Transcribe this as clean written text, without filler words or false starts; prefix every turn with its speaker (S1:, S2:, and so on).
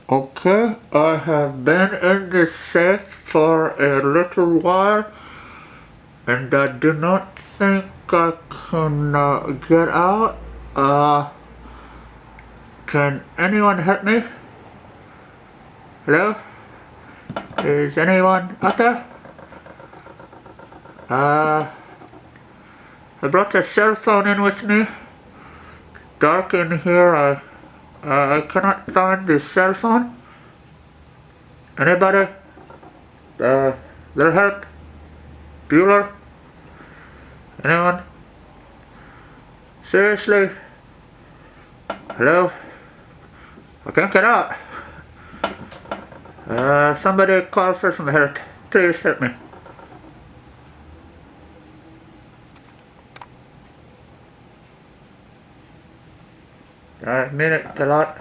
S1: Okay, I have been in this safe for a little while and I do not think I can get out. Uh, can anyone help me? Hello? Is anyone out there? Uh, I brought a cell phone in with me. It's dark in here. I cannot find the cell phone. Anybody? Uh, little help? Bueller? Anyone? Seriously? Hello? I can't get out. Somebody call for some help. Please help me. I mean it a lot.